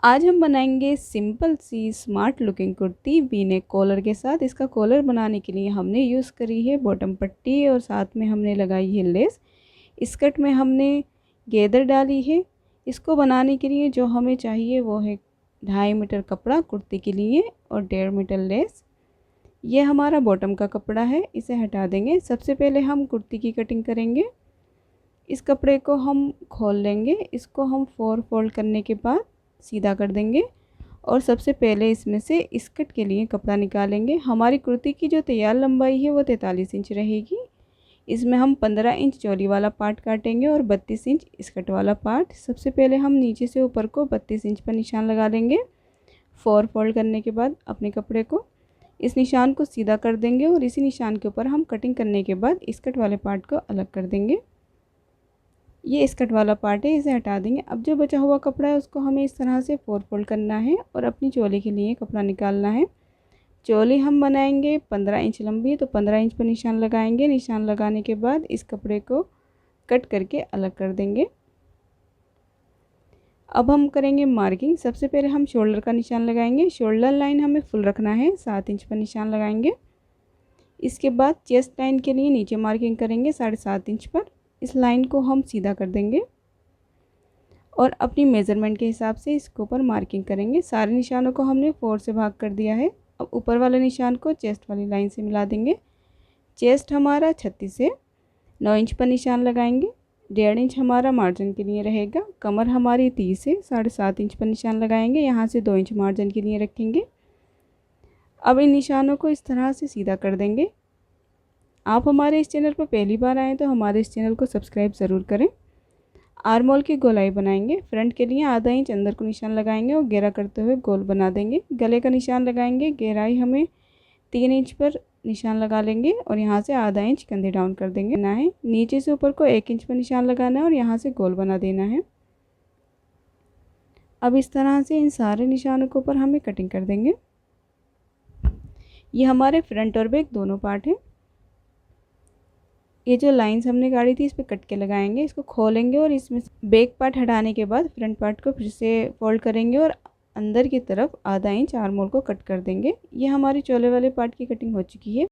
आज हम बनाएंगे सिंपल सी smart looking kurti V neck collar के साथ। इसका कॉलर बनाने के लिए हमने यूज़ करी है बॉटम पट्टी और साथ में हमने लगाई है लेस। स्कर्ट में हमने गेदर डाली है। इसको बनाने के लिए जो हमें चाहिए वो है 2.5 मीटर कपड़ा कुर्ती के लिए और 1.5 मीटर लेस। ये हमारा बॉटम का कपड़ा है, इसे हटा देंगे। सबसे पहले हम कुर्ती की कटिंग करेंगे। इस कपड़े को हम खोल लेंगे, इसको हम 4 फोल्ड करने के बाद सीधा कर देंगे और सबसे पहले इसमें से स्कर्ट के लिए कपड़ा निकालेंगे। हमारी कुर्ती की जो तैयार लंबाई है वो 43 इंच रहेगी। इसमें हम 15 इंच चोली वाला पार्ट काटेंगे और 32 इंच स्कर्ट वाला पार्ट। सबसे पहले हम नीचे से ऊपर को 32 इंच पर निशान लगा लेंगे। 4 फोल्ड करने के बाद अपने कपड़े को इस निशान को सीधा कर देंगे और इसी निशान के ऊपर हम कटिंग करने के बाद स्कर्ट वाले पार्ट को अलग कर देंगे। ये स्कर्ट वाला पार्ट है, इसे हटा देंगे। अब जो बचा हुआ कपड़ा है उसको हमें इस तरह से 4 फोल्ड करना है और अपनी चोली के लिए कपड़ा निकालना है। चोली हम बनाएंगे 15 इंच लंबी, तो 15 इंच पर निशान लगाएंगे। निशान लगाने के बाद इस कपड़े को कट करके अलग कर देंगे। अब हम करेंगे मार्किंग। सबसे पहले हम शोल्डर का निशान लगाएंगे। शोल्डर लाइन हमें फुल रखना है, 7 इंच पर निशान लगाएंगे। इसके बाद चेस्ट लाइन के लिए नीचे मार्किंग करेंगे 7.5 इंच पर। इस लाइन को हम सीधा कर देंगे और अपनी मेज़रमेंट के हिसाब से इसके ऊपर मार्किंग करेंगे। सारे निशानों को हमने 4 से भाग कर दिया है। अब ऊपर वाले निशान को चेस्ट वाली लाइन से मिला देंगे। चेस्ट हमारा 36 से 9 इंच पर निशान लगाएंगे। 1.5 इंच हमारा मार्जिन के लिए रहेगा। कमर हमारी 30 से 7.5 इंच पर निशान लगाएंगे। यहाँ से 2 इंच मार्जिन के लिए रखेंगे। अब इन निशानों को इस तरह से सीधा कर देंगे। आप हमारे इस चैनल पर पहली बार आएँ तो हमारे इस चैनल को सब्सक्राइब ज़रूर करें। आर्म होल की गोलाई बनाएंगे। फ्रंट के लिए आधा इंच अंदर को निशान लगाएंगे और घेरा करते हुए गोल बना देंगे। गले का निशान लगाएंगे। गहराई हमें 3 इंच पर निशान लगा लेंगे और यहाँ से आधा इंच कंधे डाउन कर देंगे ना है। नीचे से ऊपर को 1 इंच पर निशान लगाना है और यहाँ से गोल बना देना है। अब इस तरह से इन सारे निशानों के ऊपर हमें कटिंग कर देंगे। ये हमारे फ्रंट और बैक दोनों पार्ट हैं। ये जो लाइंस हमने गाड़ी थी इस पर कट के लगाएंगे। इसको खोलेंगे और इसमें बैक पार्ट हटाने के बाद फ्रंट पार्ट को फिर से फोल्ड करेंगे और अंदर की तरफ आधा इंच आर्म होल को कट कर देंगे। ये हमारी चोले वाले पार्ट की कटिंग हो चुकी है।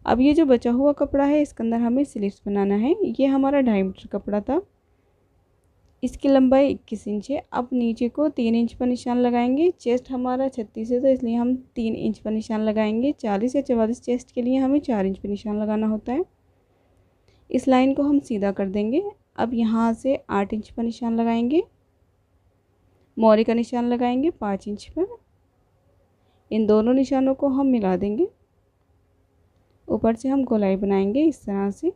अब ये जो बचा हुआ कपड़ा है इसके अंदर हमें स्लीव्स बनाना है। ये हमारा 2.5 मीटर कपड़ा था, इसकी लंबाई 21 इंच है। अब नीचे को 3 इंच पर निशान लगाएंगे। चेस्ट हमारा 36 है तो इसलिए हम 3 इंच पर निशान लगाएंगे। 40 या 44 चेस्ट के लिए हमें 4 इंच पर निशान लगाना होता है। इस लाइन को हम सीधा कर देंगे। अब यहाँ से 8 इंच पर निशान लगाएंगे। मोहरी का निशान लगाएंगे 5 इंच पर। इन दोनों निशानों को हम मिला देंगे। ऊपर से हम गोलाई बनाएंगे इस तरह से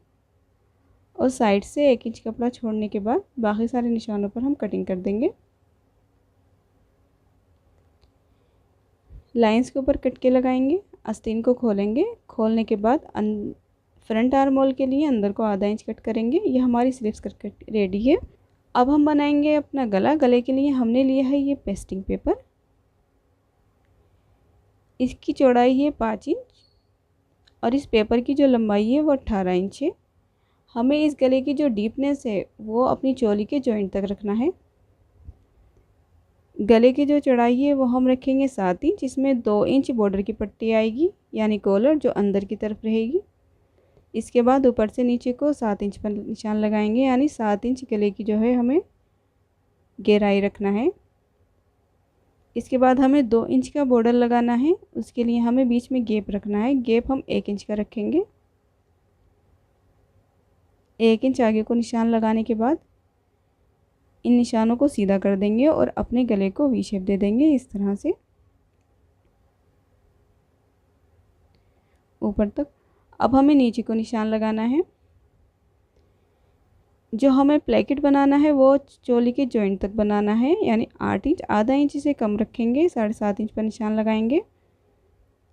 और साइड से 1 इंच कपड़ा छोड़ने के बाद बाकी सारे निशानों पर हम कटिंग कर देंगे। लाइंस के ऊपर कट के लगाएंगे। आस्तीन को खोलेंगे। खोलने के बाद फ्रंट आर्म होल के लिए अंदर को आधा इंच कट करेंगे। ये हमारी स्लीव्स कट रेडी है। अब हम बनाएंगे अपना गला। गले के लिए हमने लिया है ये पेस्टिंग पेपर। इसकी चौड़ाई है 5 इंच और इस पेपर की जो लंबाई है वो 18 इंच है। हमें इस गले की जो डीपनेस है वो अपनी चोली के जॉइंट तक रखना है। गले की जो चौड़ाई है वो हम रखेंगे 7 इंच। इसमें 2 इंच बॉर्डर की पट्टी आएगी यानी कॉलर जो अंदर की तरफ रहेगी। इसके बाद ऊपर से नीचे को 7 इंच पर निशान लगाएंगे यानी 7 इंच गले की जो है हमें गहराई रखना है। इसके बाद हमें 2 इंच का बॉर्डर लगाना है। उसके लिए हमें बीच में गैप रखना है। गैप हम 1 इंच का रखेंगे। 1 इंच आगे को निशान लगाने के बाद इन निशानों को सीधा कर देंगे और अपने गले को वी शेप दे देंगे इस तरह से ऊपर तक। अब हमें नीचे को निशान लगाना है। जो हमें प्लेकेट बनाना है वो चोली के जॉइंट तक बनाना है यानी 8 इंच। आधा इंच से कम रखेंगे। 7.5 इंच पर निशान लगाएंगे।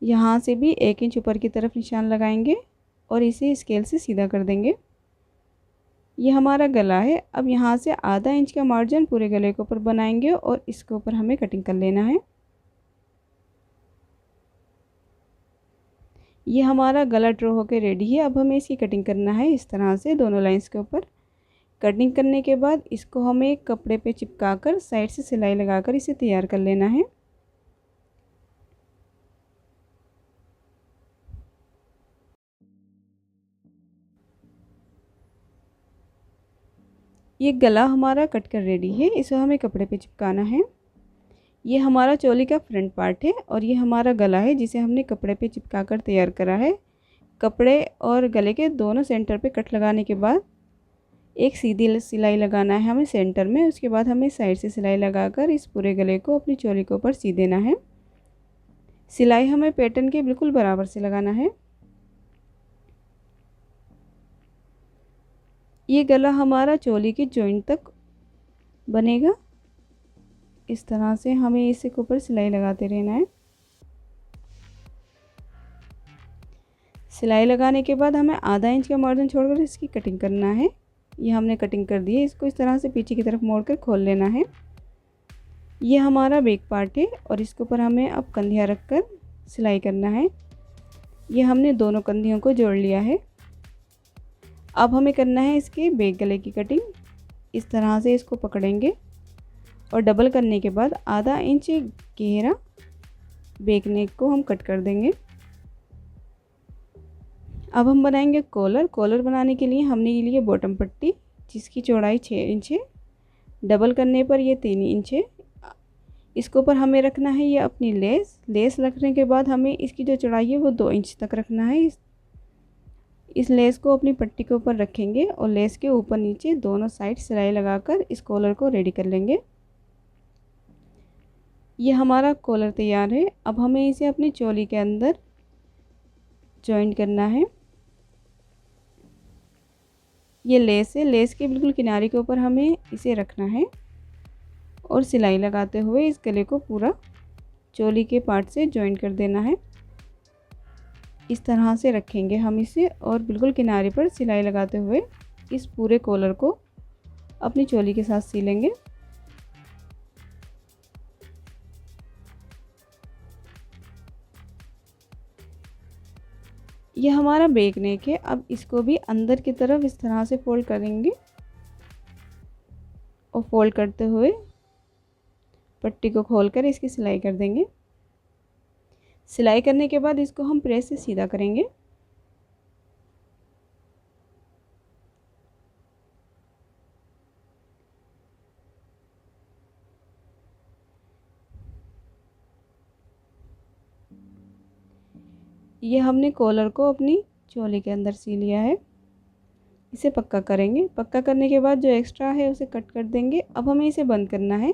यहाँ से भी 1 इंच ऊपर की तरफ निशान लगाएंगे और इसे स्केल से सीधा कर देंगे। ये हमारा गला है। अब यहाँ से आधा इंच का मार्जिन पूरे गले के ऊपर बनाएंगे और इसके ऊपर हमें कटिंग कर लेना है। ये हमारा गला ड्रॉ होकर रेडी है। अब हमें इसकी कटिंग करना है इस तरह से दोनों लाइंस के ऊपर। कटिंग करने के बाद इसको हमें एक कपड़े पे चिपका कर साइड से सिलाई लगाकर इसे तैयार कर लेना है। ये गला हमारा कट कर रेडी है, इसे हमें कपड़े पे चिपकाना है। ये हमारा चोली का फ्रंट पार्ट है और ये हमारा गला है जिसे हमने कपड़े पे चिपका कर तैयार करा है। कपड़े और गले के दोनों सेंटर पे कट लगाने के बाद एक सीधी सिलाई लगाना है हमें सेंटर में। उसके बाद हमें साइड से सिलाई लगाकर इस पूरे गले को अपनी चोली के ऊपर सी देना है। सिलाई हमें पैटर्न के बिल्कुल बराबर से लगाना है। ये गला हमारा चोली के जॉइंट तक बनेगा। इस तरह से हमें इसे के ऊपर सिलाई लगाते रहना है। सिलाई लगाने के बाद हमें आधा इंच का मार्जिन छोड़कर इसकी कटिंग करना है। ये हमने कटिंग कर दी है। इसको इस तरह से पीछे की तरफ मोड़कर खोल लेना है। ये हमारा बैक पार्ट है और इसके ऊपर हमें अब कंधियाँ रखकर सिलाई करना है। ये हमने दोनों कंधियों को जोड़ लिया है। अब हमें करना है इसके बैक गले की कटिंग। इस तरह से इसको पकड़ेंगे और डबल करने के बाद आधा इंच गहरा बैक नेक को हम कट कर देंगे। अब हम बनाएंगे कॉलर। कॉलर बनाने के लिए हमने ये लिए बॉटम पट्टी जिसकी चौड़ाई 6 इंच है। डबल करने पर ये 3 इंच है। इसके ऊपर हमें रखना है ये अपनी लेस। लेस रखने के बाद हमें इसकी जो चौड़ाई है वो 2 इंच तक रखना है। इस लेस को अपनी पट्टी के ऊपर रखेंगे और लेस के ऊपर नीचे दोनों साइड सिलाई लगाकर इस कॉलर को रेडी कर लेंगे। ये हमारा कॉलर तैयार है। अब हमें इसे अपनी चोली के अंदर जॉइंट करना है। ये लेस है, लेस के बिल्कुल किनारे के ऊपर हमें इसे रखना है और सिलाई लगाते हुए इस गले को पूरा चोली के पार्ट से जॉइंट कर देना है। इस तरह से रखेंगे हम इसे और बिल्कुल किनारे पर सिलाई लगाते हुए इस पूरे कॉलर को अपनी चोली के साथ सी लेंगे। यह हमारा बैक नेक है। अब इसको भी अंदर की तरफ इस तरह से फोल्ड करेंगे और फोल्ड करते हुए पट्टी को खोलकर इसकी सिलाई कर देंगे। सिलाई करने के बाद इसको हम प्रेस से सीधा करेंगे। ये हमने कॉलर को अपनी चोली के अंदर सी लिया है। इसे पक्का करेंगे। पक्का करने के बाद जो एक्स्ट्रा है उसे कट कर देंगे। अब हमें इसे बंद करना है।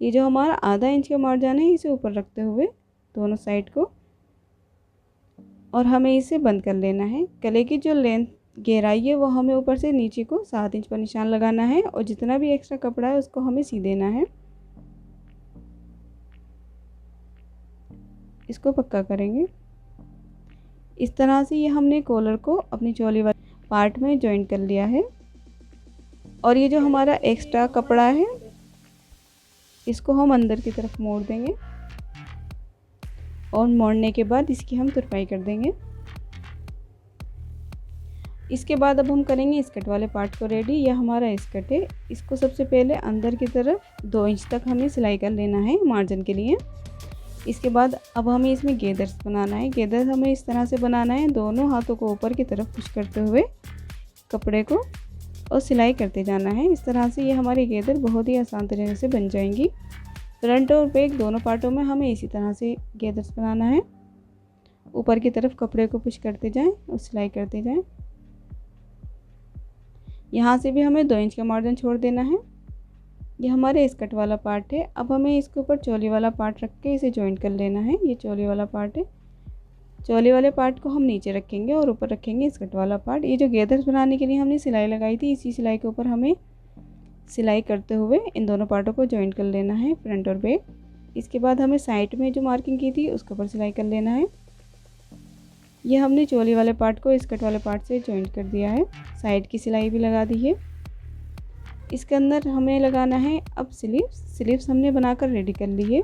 ये जो हमारा आधा इंच का मार्जिन है इसे ऊपर रखते हुए दोनों साइड को और हमें इसे बंद कर लेना है। गले की जो लेंथ गहराई है वो हमें ऊपर से नीचे को 7 इंच पर निशान लगाना है और जितना भी एक्स्ट्रा कपड़ा है उसको हमें सी देना है। इसको पक्का करेंगे। इस तरह से ये हमने कॉलर को अपनी चोली वाले पार्ट में जॉइंट कर लिया है। और ये जो हमारा एक्स्ट्रा कपड़ा है इसको हम अंदर की तरफ मोड़ देंगे और मोड़ने के बाद इसकी हम तुरपाई कर देंगे। इसके बाद अब हम करेंगे स्कर्ट वाले पार्ट को रेडी। यह हमारा स्कर्ट है। इसको सबसे पहले अंदर की तरफ 2 इंच तक हमें सिलाई कर लेना है मार्जिन के लिए। इसके बाद अब हमें इसमें गेदर्स बनाना है। गेदर्स हमें इस तरह से बनाना है, दोनों हाथों को ऊपर की तरफ पुश करते हुए कपड़े को और सिलाई करते जाना है। इस तरह से ये हमारी गेदर बहुत ही आसान तरीके से बन जाएंगी। फ्रंट और बैक दोनों पार्टों में हमें इसी तरह से गेदर्स बनाना है। ऊपर की तरफ कपड़े को पुश करते जाएं और सिलाई करते जाएं। यहाँ से भी हमें 2 इंच का मार्जिन छोड़ देना है। ये हमारे स्कर्ट वाला पार्ट है। अब हमें इसके ऊपर चोली वाला पार्ट रख के इसे जॉइंट कर लेना है। ये चोली वाला पार्ट है। चोली वाले पार्ट को हम नीचे रखेंगे और ऊपर रखेंगे स्कर्ट वाला पार्ट। ये जो गेदर्स बनाने के लिए हमने सिलाई लगाई थी इसी सिलाई के ऊपर हमें सिलाई करते हुए इन दोनों पार्टों को जॉइंट कर लेना है, फ्रंट और बैक। इसके बाद हमें साइड में जो मार्किंग की थी उसके ऊपर सिलाई कर लेना है। ये हमने चोली वाले पार्ट को स्कर्ट वाले पार्ट से जॉइंट कर दिया है। साइड की सिलाई भी लगा दी है। इसके अंदर हमें लगाना है अब स्लीव्स। स्लीव्स हमने बनाकर रेडी कर ली है।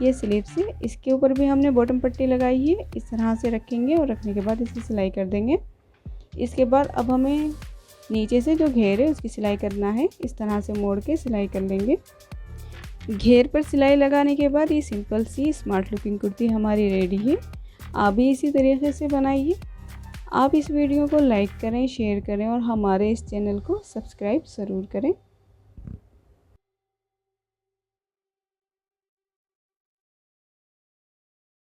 ये स्लीव्स है। इसके ऊपर भी हमने बॉटम पट्टी लगाई है। इस तरह से रखेंगे और रखने के बाद इसे सिलाई कर देंगे। इसके बाद अब हमें नीचे से जो घेर है उसकी सिलाई करना है, इस तरह से मोड़ के सिलाई कर लेंगे। घेर पर सिलाई लगाने के बाद ये सिंपल सी स्मार्ट लुकिंग कुर्ती हमारी रेडी है। आप भी इसी तरीके से बनाइए। आप इस वीडियो को लाइक करें, शेयर करें और हमारे इस चैनल को सब्सक्राइब ज़रूर करें।